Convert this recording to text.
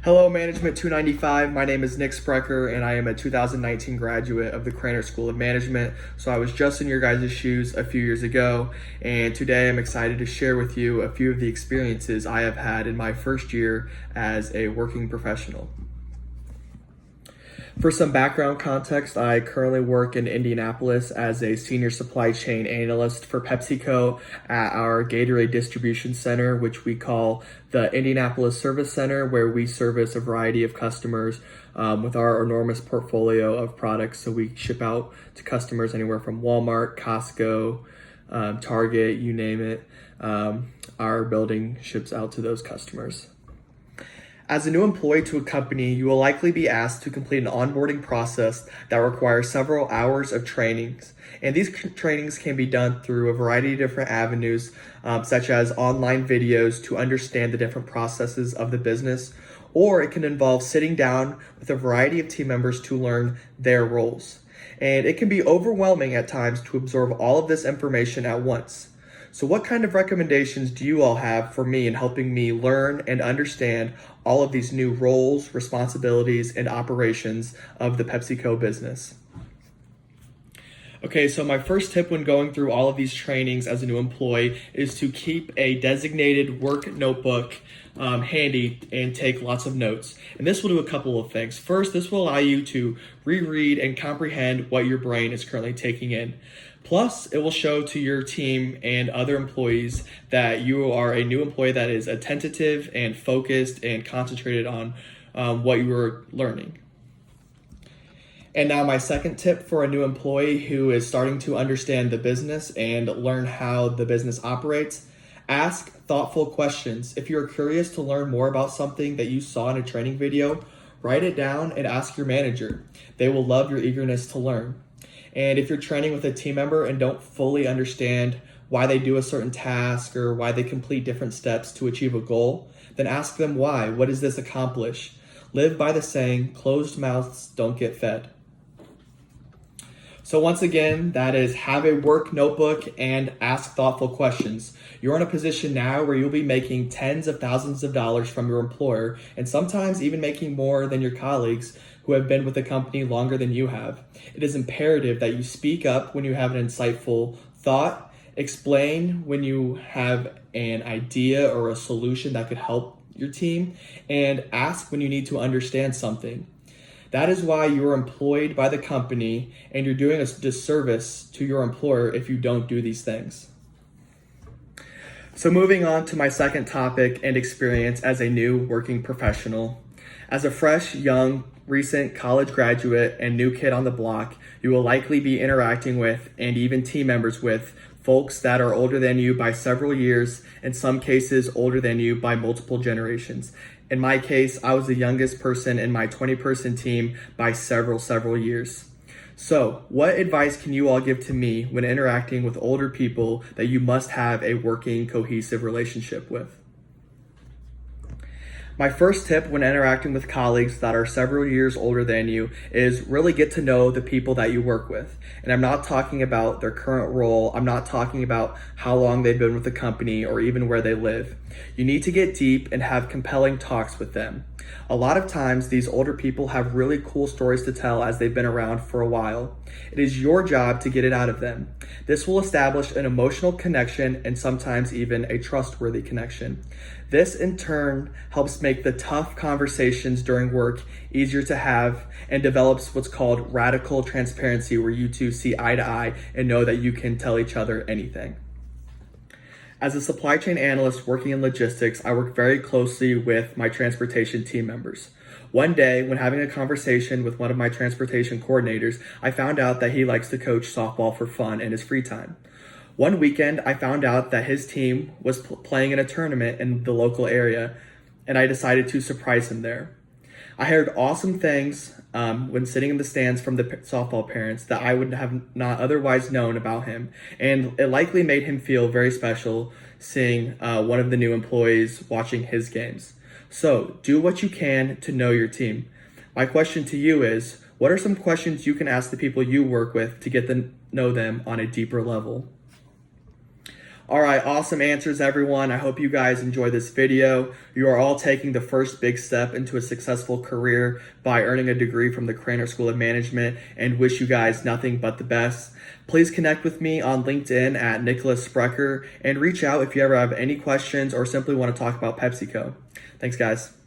Hello, Management 295. My name is Nick Sprecher, and I am a 2019 graduate of the Craner School of Management. So I was just in your guys' shoes a few years ago, and today I'm excited to share with you a few of the experiences I have had in my first year as a working professional. For some background context, I currently work in Indianapolis as a senior supply chain analyst for PepsiCo at our Gatorade distribution center, which we call the Indianapolis Service Center, where we service a variety of customers with our enormous portfolio of products. So we ship out to customers anywhere from Walmart, Costco, Target, you name it. Our building ships out to those customers. As a new employee to a company, you will likely be asked to complete an onboarding process that requires several hours of trainings. And these trainings can be done through a variety of different avenues, such as online videos to understand the different processes of the business, or it can involve sitting down with a variety of team members to learn their roles. And it can be overwhelming at times to absorb all of this information at once. So what kind of recommendations do you all have for me in helping me learn and understand all of these new roles, responsibilities, and operations of the PepsiCo business? Okay, so my first tip when going through all of these trainings as a new employee is to keep a designated work notebook handy and take lots of notes. And this will do a couple of things. First, this will allow you to reread and comprehend what your brain is currently taking in. Plus, it will show to your team and other employees that you are a new employee that is attentive and focused and concentrated on what you are learning. And now my second tip for a new employee who is starting to understand the business and learn how the business operates: ask thoughtful questions. If you're curious to learn more about something that you saw in a training video, write it down and ask your manager. They will love your eagerness to learn. And if you're training with a team member and don't fully understand why they do a certain task or why they complete different steps to achieve a goal, then ask them why. What does this accomplish? Live by the saying, closed mouths don't get fed. So once again, that is have a work notebook and ask thoughtful questions. You're in a position now where you'll be making tens of thousands of dollars from your employer, and sometimes even making more than your colleagues who have been with the company longer than you have. It is imperative that you speak up when you have an insightful thought, explain when you have an idea or a solution that could help your team, and ask when you need to understand something. That is why you are employed by the company, and you're doing a disservice to your employer if you don't do these things. So moving on to my second topic and experience as a new working professional. As a fresh, young, recent college graduate and new kid on the block, you will likely be interacting with and even team members with folks that are older than you by several years, in some cases older than you by multiple generations. In my case, I was the youngest person in my 20-person team by several years. So, what advice can you all give to me when interacting with older people that you must have a working, cohesive relationship with? My first tip when interacting with colleagues that are several years older than you is really get to know the people that you work with. And I'm not talking about their current role. I'm not talking about how long they've been with the company or even where they live. You need to get deep and have compelling talks with them. A lot of times, these older people have really cool stories to tell as they've been around for a while. It is your job to get it out of them. This will establish an emotional connection and sometimes even a trustworthy connection. This, in turn, helps make the tough conversations during work easier to have and develops what's called radical transparency, where you two see eye to eye and know that you can tell each other anything. As a supply chain analyst working in logistics, I work very closely with my transportation team members. One day, when having a conversation with one of my transportation coordinators, I found out that he likes to coach softball for fun in his free time. One weekend, I found out that his team was playing in a tournament in the local area, and I decided to surprise him there. I heard awesome things when sitting in the stands from the softball parents that I would have not otherwise known about him, and it likely made him feel very special seeing one of the new employees watching his games. So do what you can to know your team. My question to you is, what are some questions you can ask the people you work with to get to know them on a deeper level? All right, awesome answers, everyone. I hope you guys enjoy this video. You are all taking the first big step into a successful career by earning a degree from the Craner School of Management, and wish you guys nothing but the best. Please connect with me on LinkedIn at Nicholas Sprecher and reach out if you ever have any questions or simply want to talk about PepsiCo. Thanks, guys.